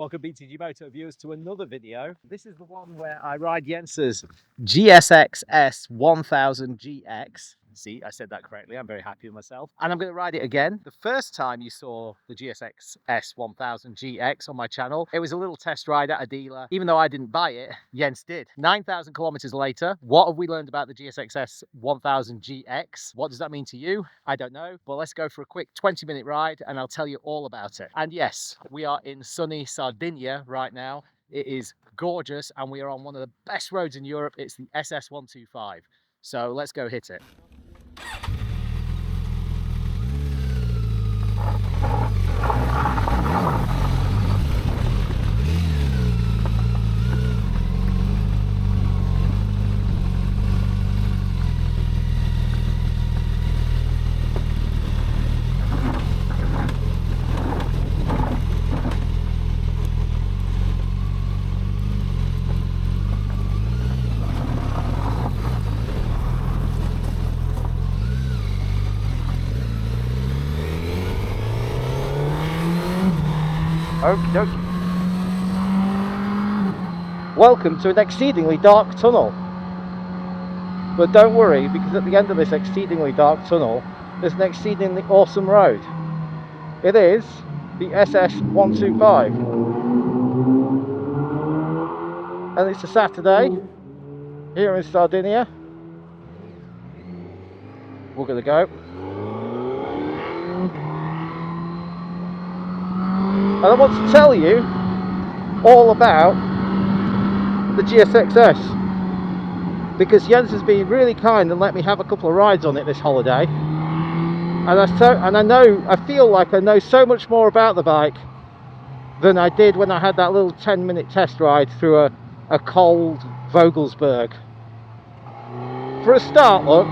Welcome BTGMoto viewers to another video. This is the one where I ride Jens's GSX-S 1000 GX. See, I said that correctly. I'm very happy with myself. And I'm going to ride it again. The first time you saw the GSX-S 1000 GX on my channel, it was a little test ride at a dealer. Even though I didn't buy it, Jens did. 9,000 kilometers later, what have we learned about the GSX-S 1000 GX? What does that mean to you? I don't know. But let's go for a quick 20-minute ride and I'll tell you all about it. And yes, we are in sunny Sardinia right now. It is gorgeous and we are on one of the best roads in Europe. It's the SS125. So let's go hit it. Okie dokie. Welcome to an exceedingly dark tunnel. But don't worry, because at the end of this exceedingly dark tunnel, there's an exceedingly awesome road. It is the SS125. And it's a Saturday here in Sardinia. We're going to go. And I want to tell you all about the GSXS because Jens has been really kind and let me have a couple of rides on it this holiday, and I feel like I know so much more about the bike than I did when I had that little 10-minute test ride through a cold Vogelsberg. For a start, look,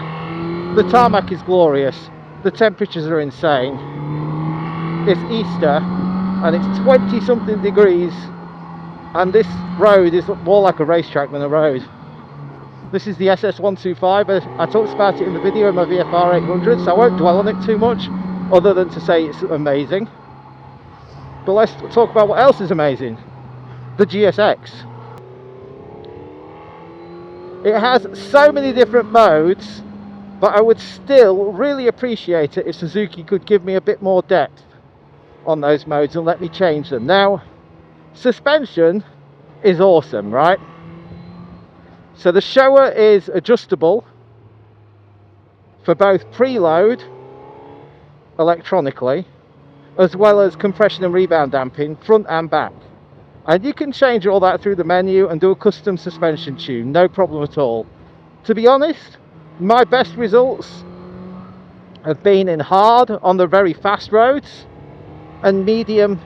the tarmac is glorious, the temperatures are insane, it's Easter and it's 20 something degrees, and this road is more like a racetrack than a road. This is the SS125. I talked about it in the video of my VFR 800, so I won't dwell on it too much other than to say it's amazing. But let's talk about what else is amazing. The GSX. It has so many different modes, but I would still really appreciate it if Suzuki could give me a bit more depth on those modes and let me change them. Now, suspension is awesome, right? So the shower is adjustable for both preload electronically as well as compression and rebound damping front and back, and you can change all that through the menu and do a custom suspension tune, no problem at all. To be honest, my best results have been in hard on the very fast roads and medium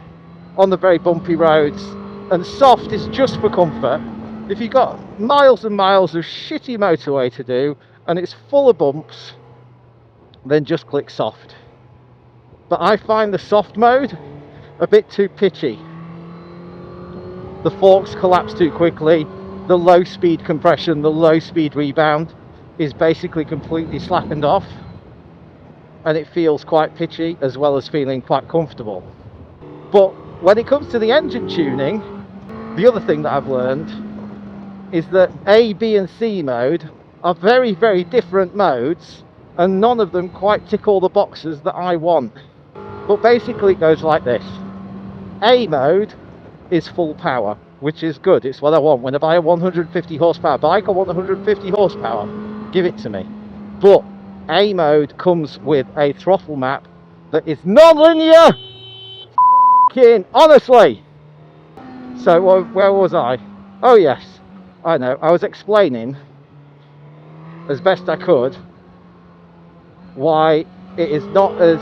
on the very bumpy roads, and soft is just for comfort. If you've got miles and miles of shitty motorway to do and it's full of bumps, then just click soft. But I find the soft mode a bit too pitchy. The forks collapse too quickly, the low speed compression, the low speed rebound is basically completely slackened off, and it feels quite pitchy as well as feeling quite comfortable. But when it comes to the engine tuning, the other thing that I've learned is that A, B and C mode are very, very different modes, and none of them quite tick all the boxes that I want. But basically it goes like this. A mode is full power, which is good, it's what I want. When I buy a 150 horsepower bike, I want 150 horsepower, give it to me. But A mode comes with a throttle map that is non-linear, honestly. So where was I? Oh yes, I know, I was explaining as best I could why it is not as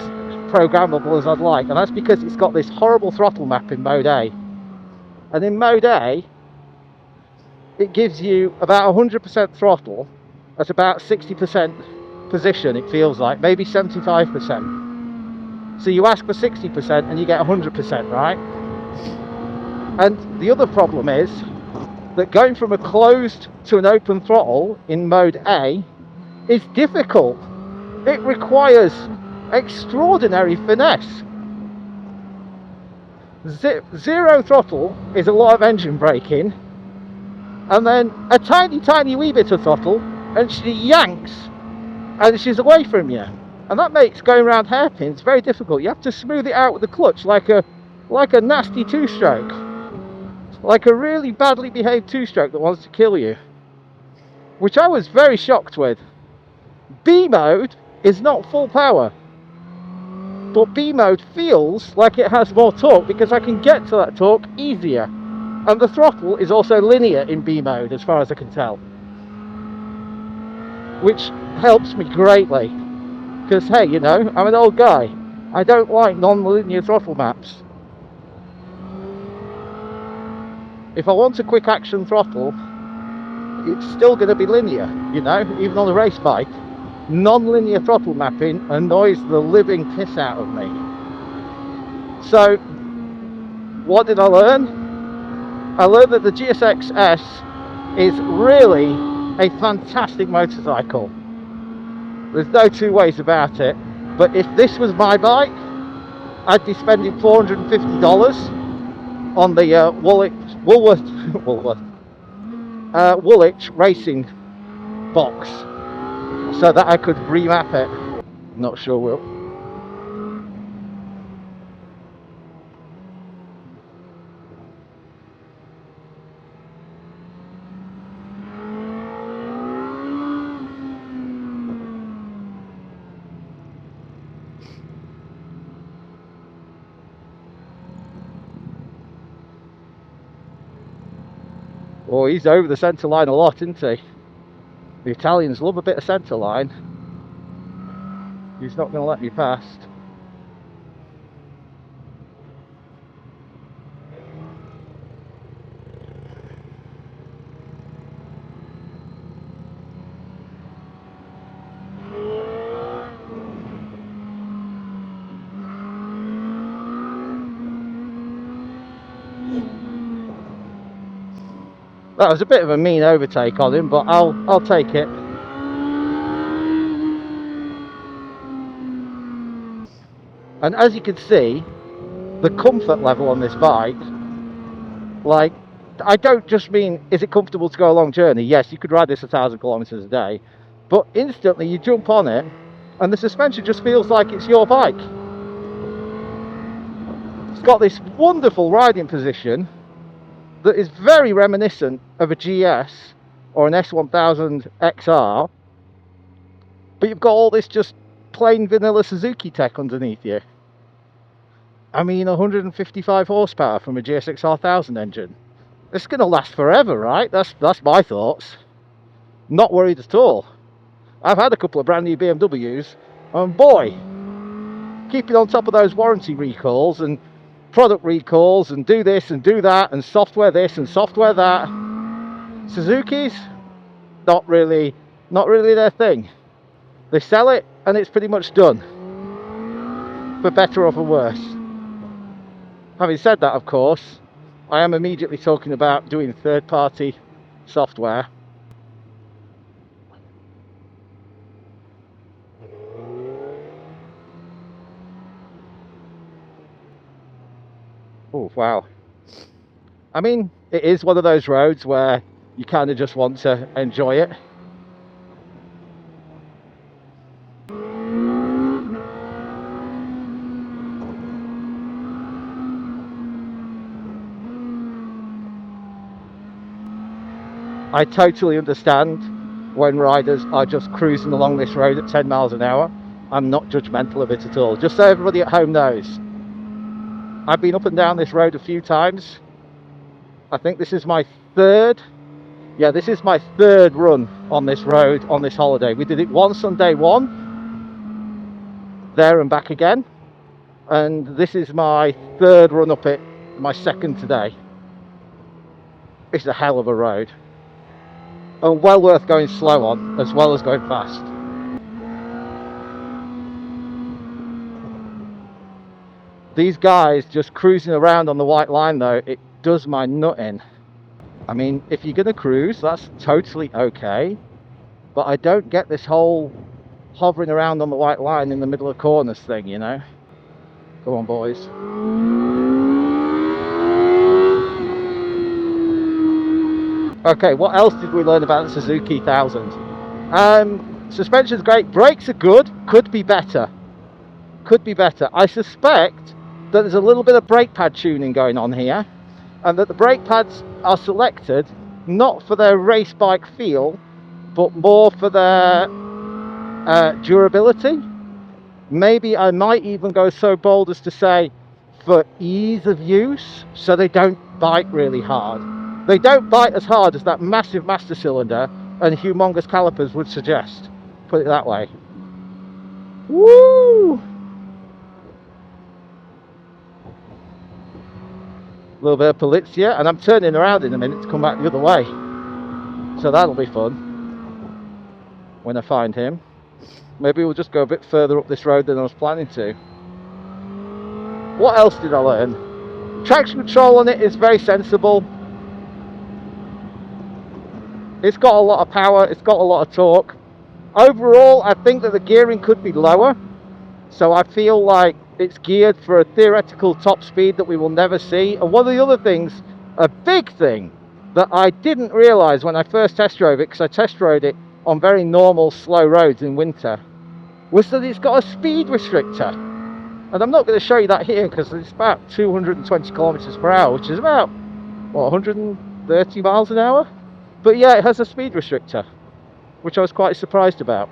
programmable as I'd like, and that's because it's got this horrible throttle map in mode A. And in mode A, it gives you about 100% throttle at about 60% position, it feels like, maybe 75%. So you ask for 60% and you get 100%, right? And the other problem is that going from a closed to an open throttle in mode A is difficult. It requires extraordinary finesse. Zero throttle is a lot of engine braking, and then a tiny wee bit of throttle, and she yanks, and she's away from you. And that makes going around hairpins very difficult. You have to smooth it out with the clutch like a nasty two-stroke. Like a really badly behaved two-stroke that wants to kill you. Which I was very shocked with. B mode is not full power. But B mode feels like it has more torque because I can get to that torque easier. And the throttle is also linear in B mode as far as I can tell. Which helps me greatly. Because hey, you know, I'm an old guy. I don't like non-linear throttle maps. If I want a quick action throttle, it's still going to be linear, you know, even on a race bike. Non-linear throttle mapping annoys the living piss out of me. So, what did I learn? I learned that the GSX-S is really a fantastic motorcycle. There's no two ways about it. But if this was my bike, I'd be spending $450 on the Woolwich racing box so that I could remap it. Not sure will. Oh, he's over the centre line a lot, isn't he? The Italians love a bit of centre line. He's not going to let me past. That was a bit of a mean overtake on him, but I'll take it. And as you can see, the comfort level on this bike, like, I don't just mean, is it comfortable to go a long journey? Yes, you could ride this 1,000 kilometers a day, but instantly you jump on it and the suspension just feels like it's your bike. It's got this wonderful riding position that is very reminiscent of a GS or an S1000 XR, but you've got all this just plain vanilla Suzuki tech underneath you. I mean, 155 horsepower from a GSX-R1000 engine. It's going to last forever, right? That's my thoughts. Not worried at all. I've had a couple of brand new BMWs, and boy, keeping on top of those warranty recalls and product recalls and do this and do that and software this and software that. Suzuki's not really their thing. They sell it and it's pretty much done, for better or for worse. Having said that, of course, I am immediately talking about doing third-party software. Oh, wow. I mean, it is one of those roads where you kind of just want to enjoy it. I totally understand when riders are just cruising along this road at 10 miles an hour. I'm not judgmental of it at all, just so everybody at home knows. I've been up and down this road a few times. I think this is my third run on this road on this holiday. We did it once on day one, there and back again, and this is my third run up it, my second today. It's a hell of a road, and well worth going slow on as well as going fast. These guys just cruising around on the white line though, it does my nut in. I mean, if you're gonna cruise, that's totally okay, but I don't get this whole hovering around on the white line in the middle of corners thing, you know. Go on, boys. Okay, what else did we learn about the Suzuki 1000? Suspension's great, brakes are good, could be better. Could be better. I suspect that there's a little bit of brake pad tuning going on here, and that the brake pads are selected not for their race bike feel, but more for their durability. Maybe I might even go so bold as to say for ease of use, so they don't bite really hard. They don't bite as hard as that massive master cylinder and humongous calipers would suggest. Put it that way. Woo! A little bit of Polizia, and I'm turning around in a minute to come back the other way. So that'll be fun when I find him. Maybe we'll just go a bit further up this road than I was planning to. What else did I learn? Traction control on it is very sensible. It's got a lot of power, it's got a lot of torque. Overall, I think that the gearing could be lower. So I feel like it's geared for a theoretical top speed that we will never see. And one of the other things, a big thing that I didn't realise when I first test drove it, because I test drove it on very normal slow roads in winter, was that it's got a speed restrictor. And I'm not going to show you that here because it's about 220 kilometers per hour, which is about, what, 130 miles an hour? But yeah, it has a speed restrictor, which I was quite surprised about.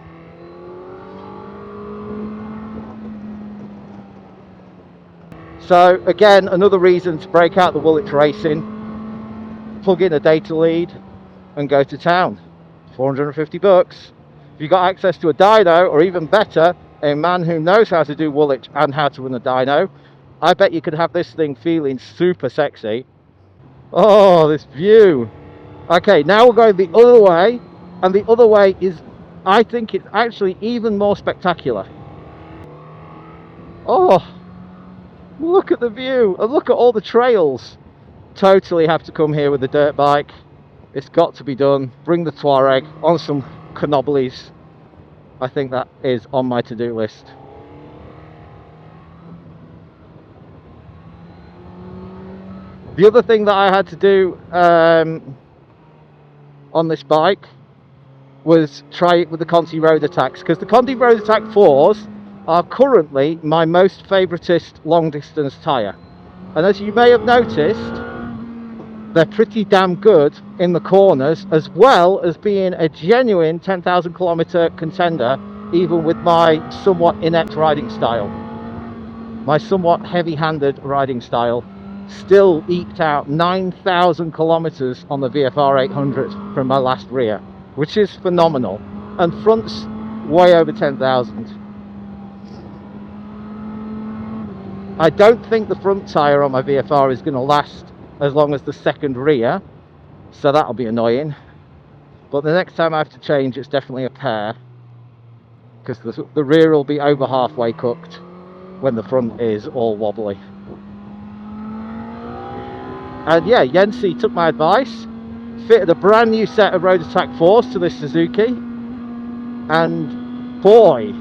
So again, another reason to break out the Woolwich Racing, plug in a data lead and go to town. 450 bucks. If you've got access to a dyno, or even better, a man who knows how to do Woolwich and how to run a dyno, I bet you could have this thing feeling super sexy. Oh, this view. Okay, now we're going the other way, and the other way is, I think it's actually even more spectacular. Oh, look at the view, and look at all the trails. Totally have to come here with a dirt bike. It's got to be done. Bring the Touareg on some canobblies. I think that is on my to-do list. The other thing that I had to do on this bike was try it with the Conti Road Attacks, because the Conti Road Attack 4s are currently my most favoritist long distance tyre. And as you may have noticed, they're pretty damn good in the corners, as well as being a genuine 10,000 kilometer contender, even with my somewhat inept riding style. My somewhat heavy-handed riding style still eked out 9,000 kilometers on the VFR 800 from my last rear, which is phenomenal, and fronts way over 10,000. I don't think the front tyre on my VFR is going to last as long as the second rear, so that'll be annoying. But the next time I have to change, it's definitely a pair, because the rear will be over halfway cooked when the front is all wobbly. And yeah, Yensi took my advice, fitted a brand new set of Road Attack 4s to this Suzuki, and boy,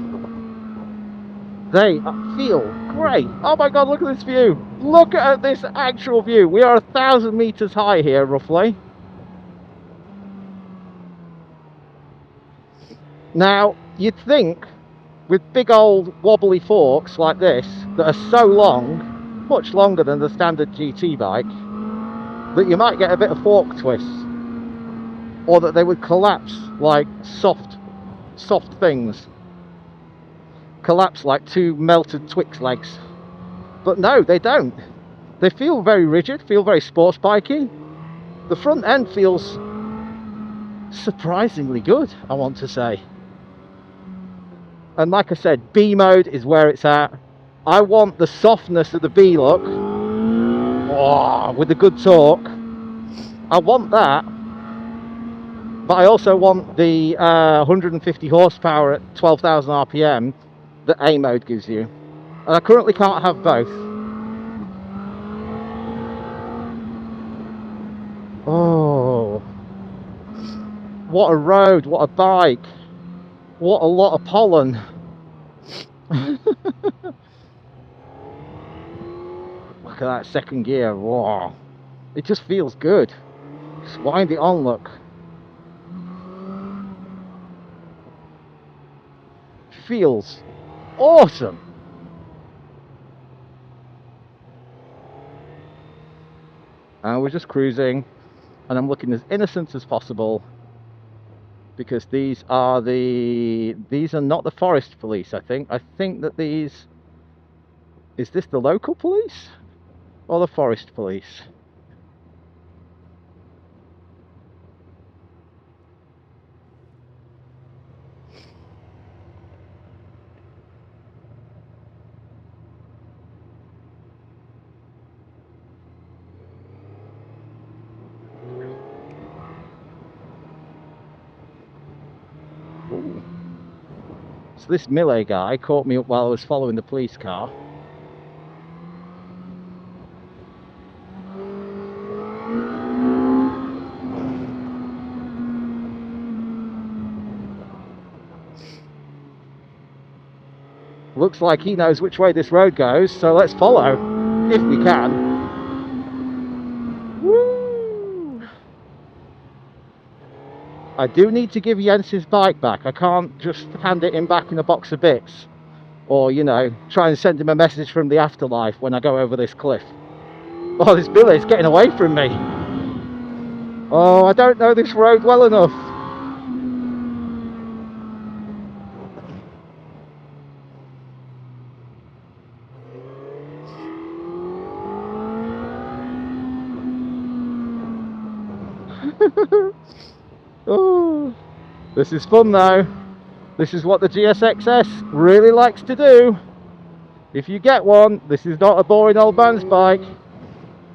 they feel great. Oh my god, look at this view. Look at this actual view. We are 1,000 meters high here, roughly. Now, you'd think with big old wobbly forks like this, that are so long, much longer than the standard GT bike, that you might get a bit of fork twist, or that they would collapse like soft things. Collapse like two melted Twix legs. But no, they don't. They feel very rigid, feel very sports bikey. The front end feels surprisingly good, I want to say. And like I said, B mode is where it's at. I want the softness of the B look, with the good torque. I want that, but I also want the 150 horsepower at 12,000 RPM that A mode gives you. And I currently can't have both. Oh, what a road, what a bike, what a lot of pollen. Look at that second gear. Wow. It just feels good. Let's wind it on, look. Feels awesome. And we're just cruising, and I'm looking as innocent as possible, because these are not the forest police. I think that these, is this the local police or the forest police? Ooh. So this Millet guy caught me up while I was following the police car. Looks like he knows which way this road goes, so let's follow, if we can. Woo! I do need to give Jens his bike back. I can't just hand it him back in a box of bits, or, you know, try and send him a message from the afterlife when I go over this cliff. Oh, this Billy's getting away from me. Oh, I don't know this road well enough. Oh, this is fun though. This is what the GSX-S really likes to do. If you get one, this is not a boring old man's bike.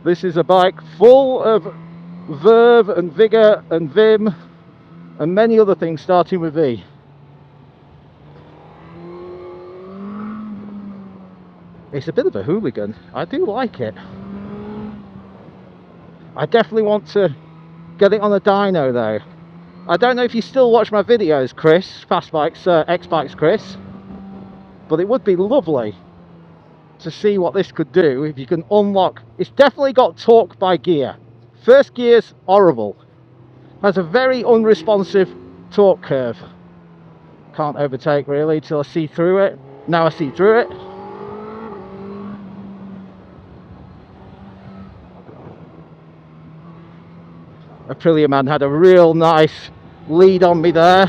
This is a bike full of verve and vigour and vim and many other things starting with V. It's a bit of a hooligan. I do like it. I definitely want to get it on a dyno though. I don't know if you still watch my videos, Chris, Fast Bikes, X-Bikes Chris, but it would be lovely to see what this could do if you can unlock. It's definitely got torque by gear. First gear's horrible. Has a very unresponsive torque curve. Can't overtake really till I see through it. Now I see through it. Aprilia man had a real nice lead on me there.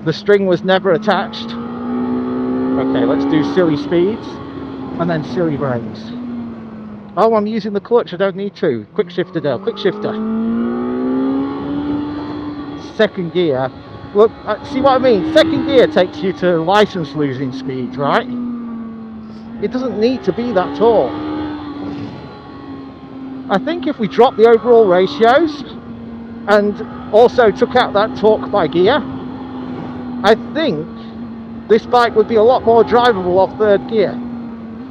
The string was never attached. Okay, let's do silly speeds and then silly brakes. Oh, I'm using the clutch, I don't need to. Quick shifter Dale, quick shifter. Second gear. Look, see what I mean? Second gear takes you to license losing speeds, right? It doesn't need to be that tall. I think if we drop the overall ratios and also took out that torque by gear, I think this bike would be a lot more drivable off third gear.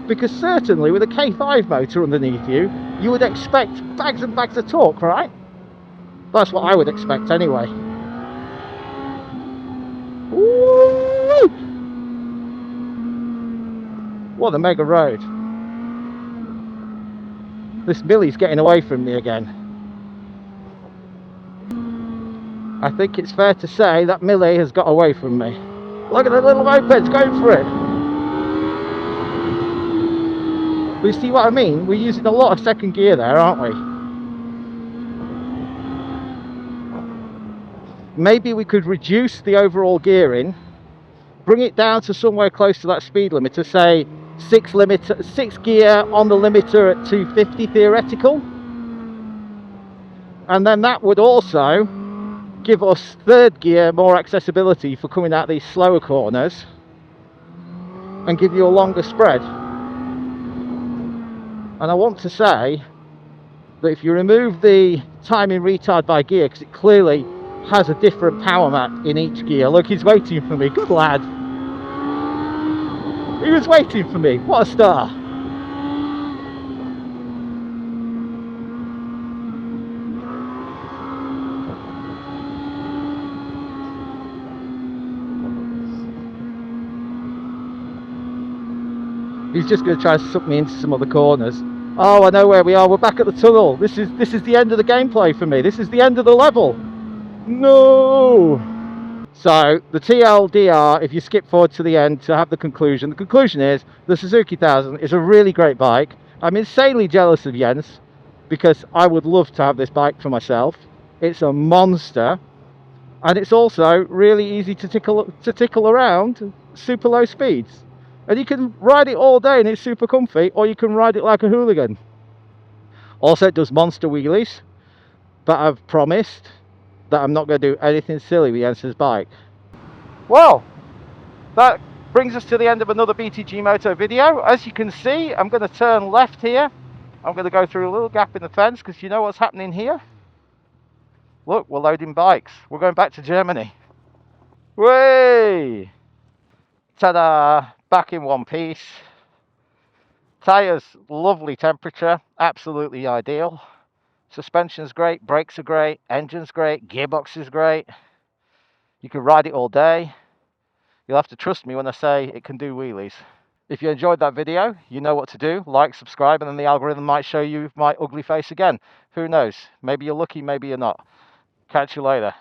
Because certainly with a K5 motor underneath you, you would expect bags and bags of torque, right? That's what I would expect anyway. Woo! What a mega road. This Millie's getting away from me again. I think it's fair to say that Millie has got away from me. Look at the little mopeds going for it. But you see what I mean? We're using a lot of second gear there, aren't we? Maybe we could reduce the overall gearing, bring it down to somewhere close to that speed limiter, say 6 gear on the limiter at 250 theoretical, and then that would also give us third gear more accessibility for coming out these slower corners and give you a longer spread. And I want to say that if you remove the timing retard by gear, because it clearly has a different power map in each gear. Look, he's waiting for me, good lad. He was waiting for me, what a star. He's just going to try to suck me into some other corners. Oh, I know where we are. We're back at the tunnel. This is the end of the gameplay for me. This is the end of the level. No. So the TLDR, if you skip forward to the end to have the conclusion is the Suzuki 1000 is a really great bike. I'm insanely jealous of Jens because I would love to have this bike for myself. It's a monster, and it's also really easy to tickle around super low speeds. And you can ride it all day and it's super comfy, or you can ride it like a hooligan. Also, it does monster wheelies, but I've promised that I'm not going to do anything silly with Jens's bike. Well, that brings us to the end of another BTGMoto video. As you can see, I'm going to turn left here. I'm going to go through a little gap in the fence because you know what's happening here. Look, we're loading bikes. We're going back to Germany. Way! Ta-da! Back in one piece. Tyres, lovely temperature, absolutely ideal. Suspension's great, brakes are great, engine's great, gearbox is great. You can ride it all day. You'll have to trust me when I say it can do wheelies. If you enjoyed that video, you know what to do. Like, subscribe, and then the algorithm might show you my ugly face again. Who knows? Maybe you're lucky, maybe you're not. Catch you later.